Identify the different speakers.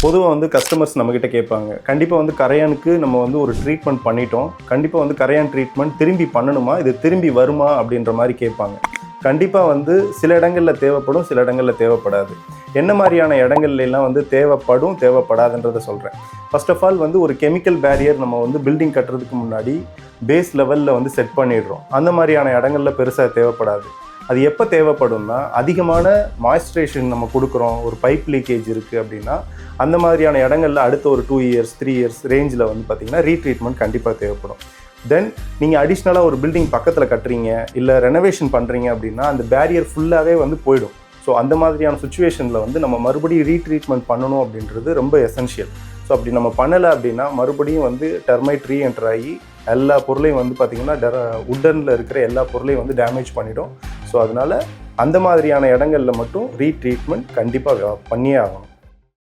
Speaker 1: பொதுவாக வந்து கஸ்டமர்ஸ் நம்மக்கிட்ட கேட்பாங்க, கண்டிப்பாக வந்து கரையானுக்கு நம்ம வந்து ஒரு ட்ரீட்மெண்ட் பண்ணிட்டோம், கண்டிப்பாக வந்து கரையான் ட்ரீட்மெண்ட் திரும்பி பண்ணணுமா, இது திரும்பி வருமா அப்படின்ற மாதிரி கேட்பாங்க. கண்டிப்பாக வந்து சில இடங்களில் தேவைப்படும், சில இடங்களில் தேவைப்படாது. என்ன மாதிரியான இடங்கள்லாம் வந்து தேவைப்படும், தேவைப்படாதுன்றதை சொல்கிறேன். ஃபர்ஸ்ட் ஆஃப் ஆல் வந்து ஒரு கெமிக்கல் பேரியர் நம்ம வந்து பில்டிங் கட்டுறதுக்கு முன்னாடி பேஸ் லெவலில் வந்து செட் பண்ணிடுறோம். அந்த மாதிரியான இடங்களில் பெருசாக தேவைப்படாது. அது எப்போ தேவைப்படும்னா, அதிகமான மாய்ஸ்சரைசேஷன் நம்ம கொடுக்குறோம், ஒரு பைப் லீக்கேஜ் இருக்குது அப்படின்னா, அந்த மாதிரியான இடங்களில் அடுத்த ஒரு 2 இயர்ஸ் 3 இயர்ஸ் ரேஞ்சில் வந்து பார்த்திங்கன்னா ரீட்ரீட்மெண்ட் கண்டிப்பாக தேவைப்படும். தென் நீங்கள் அடிஷ்னலாக ஒரு பில்டிங் பக்கத்தில் கட்டுறீங்க, இல்லை ரெனோவேஷன் பண்ணுறீங்க அப்படின்னா அந்த பேரியர் ஃபுல்லாகவே வந்து போயிடும். ஸோ அந்த மாதிரியான சுச்சுவேஷனில் வந்து நம்ம மறுபடியும் ரீட்ரீட்மெண்ட் பண்ணணும் அப்படின்றது ரொம்ப எசென்ஷியல். ஸோ அப்படி நம்ம பண்ணலை அப்படின்னா மறுபடியும் வந்து டெர்மைட் ரீஎன்டர் ஆகி எல்லா பொருளையும் வந்து பார்த்திங்கன்னா உட்டனில் இருக்கிற எல்லா பொருளையும் வந்து டேமேஜ் பண்ணிடும். ஸோ அதனால் அந்த மாதிரியான இடங்களில் மட்டும் ரீட்ரீட்மெண்ட் கண்டிப்பாக பண்ணியே ஆகணும்.